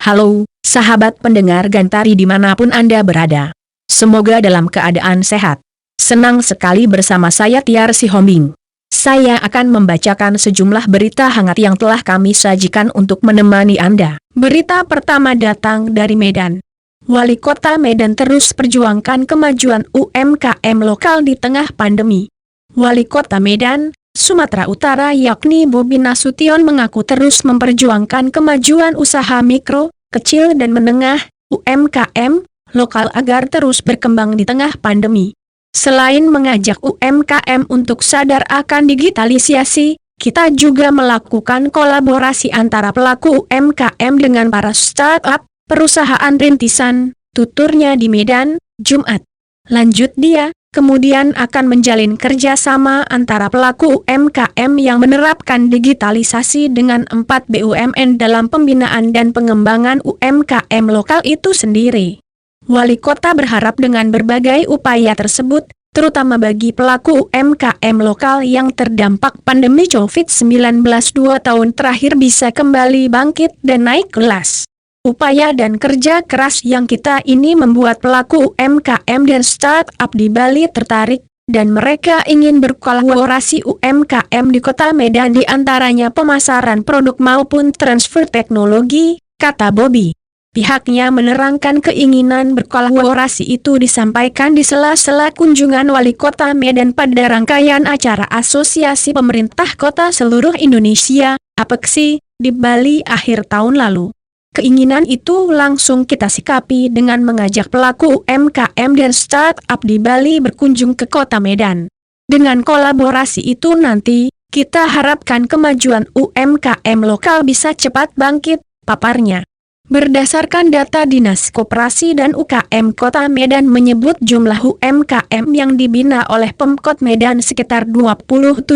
Halo, sahabat pendengar Gantari dimanapun Anda berada. Semoga dalam keadaan sehat. Senang sekali bersama saya Tiar Sihombing. Saya akan membacakan sejumlah berita hangat yang telah kami sajikan untuk menemani Anda. Berita pertama datang dari Medan. Wali Kota Medan terus perjuangkan kemajuan UMKM lokal di tengah pandemi. Wali Kota Medan, Sumatera Utara yakni Bobi Nasution mengaku terus memperjuangkan kemajuan usaha mikro, kecil dan menengah, UMKM, lokal agar terus berkembang di tengah pandemi. Selain mengajak UMKM untuk sadar akan digitalisasi, kita juga melakukan kolaborasi antara pelaku UMKM dengan para startup, perusahaan rintisan, tuturnya di Medan, Jumat. Lanjut dia, kemudian akan menjalin kerjasama antara pelaku UMKM yang menerapkan digitalisasi dengan 4 BUMN dalam pembinaan dan pengembangan UMKM lokal itu sendiri. Wali Kota berharap dengan berbagai upaya tersebut, terutama bagi pelaku UMKM lokal yang terdampak pandemi COVID-19 2 tahun terakhir bisa kembali bangkit dan naik kelas. Upaya dan kerja keras yang kita ini membuat pelaku UMKM dan startup di Bali tertarik, dan mereka ingin berkolaborasi UMKM di Kota Medan di antaranya pemasaran produk maupun transfer teknologi, kata Bobi. Pihaknya menerangkan keinginan berkolaborasi itu disampaikan di sela-sela kunjungan Wali Kota Medan pada rangkaian acara Asosiasi Pemerintah Kota Seluruh Indonesia, APEKSI, di Bali akhir tahun lalu. Keinginan itu langsung kita sikapi dengan mengajak pelaku UMKM dan startup di Bali berkunjung ke Kota Medan. Dengan kolaborasi itu nanti, kita harapkan kemajuan UMKM lokal bisa cepat bangkit, paparnya. Berdasarkan data Dinas Koperasi dan UKM Kota Medan menyebut jumlah UMKM yang dibina oleh Pemkot Medan sekitar 27.000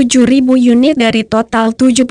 unit dari total 70.000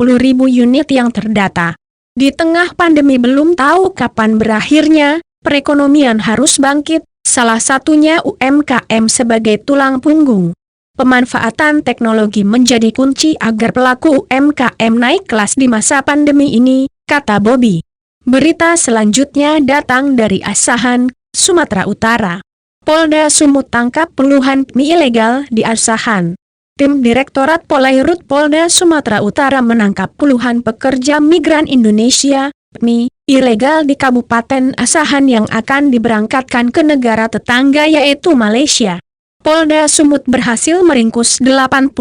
unit yang terdata. Di tengah pandemi belum tahu kapan berakhirnya, perekonomian harus bangkit, salah satunya UMKM sebagai tulang punggung. Pemanfaatan teknologi menjadi kunci agar pelaku UMKM naik kelas di masa pandemi ini, kata Bobi. Berita selanjutnya datang dari Asahan, Sumatera Utara. Polda Sumut tangkap puluhan mie ilegal di Asahan. Tim Direktorat Polairut Polda Sumatera Utara menangkap puluhan pekerja migran Indonesia, PMI, ilegal di Kabupaten Asahan yang akan diberangkatkan ke negara tetangga yaitu Malaysia. Polda Sumut berhasil meringkus 86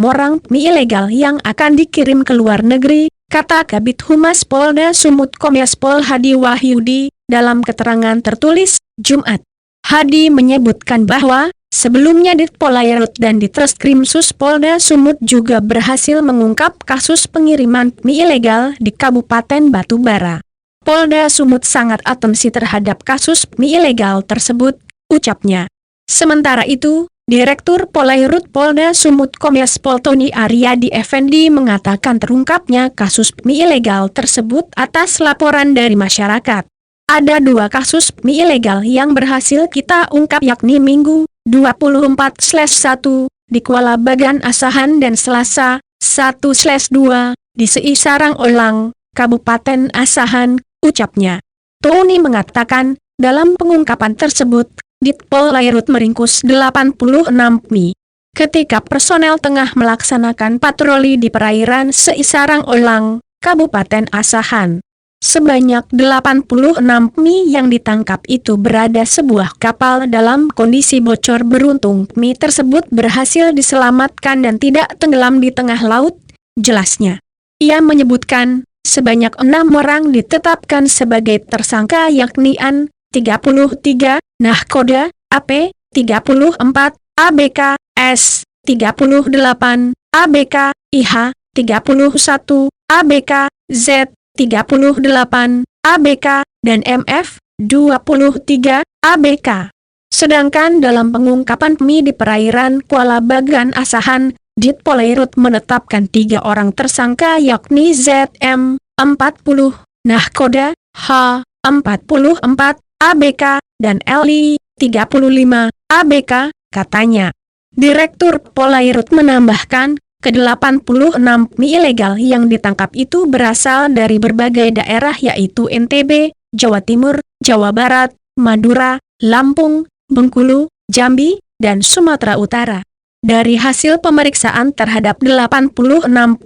orang PMI ilegal yang akan dikirim ke luar negeri, kata Kabid Humas Polda Sumut Kombes Pol Hadi Wahyudi, dalam keterangan tertulis, Jumat. Hadi menyebutkan bahwa, sebelumnya di Polairut dan di Treskrimsus Polda Sumut juga berhasil mengungkap kasus pengiriman mie ilegal di Kabupaten Batubara. Polda Sumut sangat atensi terhadap kasus mie ilegal tersebut, ucapnya. Sementara itu, Direktur Polairut Polda Sumut Kombes Pol Tony Aryadi Effendi mengatakan terungkapnya kasus mie ilegal tersebut atas laporan dari masyarakat. Ada 2 kasus mie ilegal yang berhasil kita ungkap yakni Minggu 24/1 di Kuala Bagan Asahan dan Selasa 1/2 di Seisarang Olang, Kabupaten Asahan, ucapnya. Tony mengatakan, dalam pengungkapan tersebut, Ditpol Polairut meringkus 86 PMI. Ketika personel tengah melaksanakan patroli di perairan Seisarang Olang, Kabupaten Asahan. Sebanyak 86 PMI yang ditangkap itu berada sebuah kapal dalam kondisi bocor. Beruntung PMI tersebut berhasil diselamatkan dan tidak tenggelam di tengah laut, jelasnya. Ia menyebutkan, sebanyak 6 orang ditetapkan sebagai tersangka yakni An, 33, Nahkoda, AP, 34, ABK, S, 38, ABK, IH, 31, ABK, Z, 38, ABK, dan MF, 23, ABK. Sedangkan dalam pengungkapan PMI di perairan Kuala Bagan Asahan, Ditpol Polairut menetapkan 3 orang tersangka yakni ZM, 40, Nahkoda, H, 44, ABK, dan LI, 35, ABK, katanya. Direktur Polairut menambahkan, ke-86 mie ilegal yang ditangkap itu berasal dari berbagai daerah yaitu NTB, Jawa Timur, Jawa Barat, Madura, Lampung, Bengkulu, Jambi, dan Sumatera Utara. Dari hasil pemeriksaan terhadap 86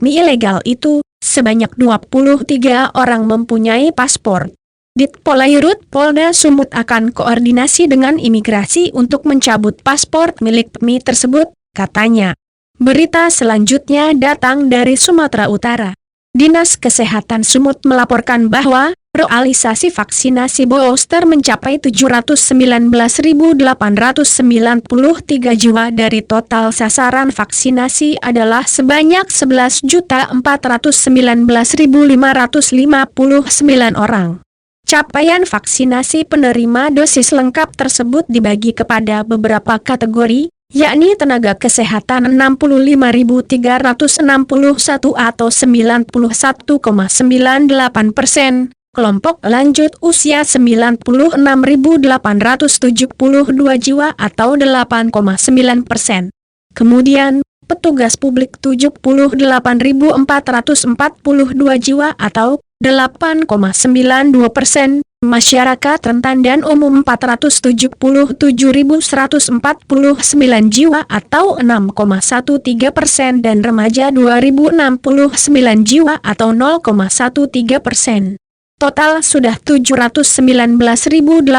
mie ilegal itu, sebanyak 23 orang mempunyai paspor. Ditpolairut Polda Sumut akan koordinasi dengan imigrasi untuk mencabut paspor milik mie tersebut, katanya. Berita selanjutnya datang dari Sumatera Utara. Dinas Kesehatan Sumut melaporkan bahwa realisasi vaksinasi booster mencapai 719.893 jiwa dari total sasaran vaksinasi adalah sebanyak 11.419.559 orang. Capaian vaksinasi penerima dosis lengkap tersebut dibagi kepada beberapa kategori, yakni tenaga kesehatan 65.361 atau 91,98%, kelompok lanjut usia 96.872 jiwa atau 8,9%. Kemudian, petugas publik 78.442 jiwa atau 8,92%, masyarakat rentan dan umum 477.149 jiwa atau 6,13% dan remaja 2.069 jiwa atau 0,13%. Total sudah 719.893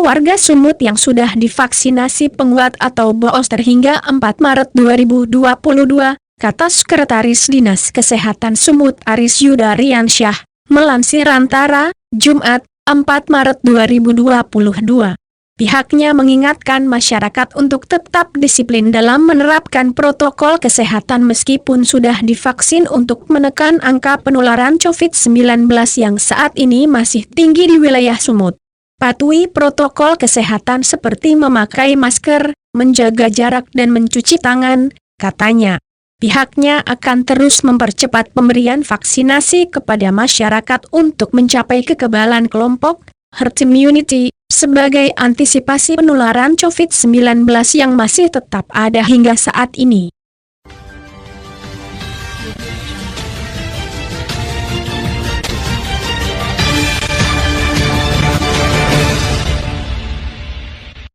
warga Sumut yang sudah divaksinasi penguat atau booster hingga 4 Maret 2022, kata Sekretaris Dinas Kesehatan Sumut Aris Yudariansyah, melansir Antara, Jumat, 4 Maret 2022. Pihaknya mengingatkan masyarakat untuk tetap disiplin dalam menerapkan protokol kesehatan meskipun sudah divaksin untuk menekan angka penularan COVID-19 yang saat ini masih tinggi di wilayah Sumut. Patuhi protokol kesehatan seperti memakai masker, menjaga jarak dan mencuci tangan, katanya. Pihaknya akan terus mempercepat pemberian vaksinasi kepada masyarakat untuk mencapai kekebalan kelompok, herd immunity, sebagai antisipasi penularan COVID-19 yang masih tetap ada hingga saat ini.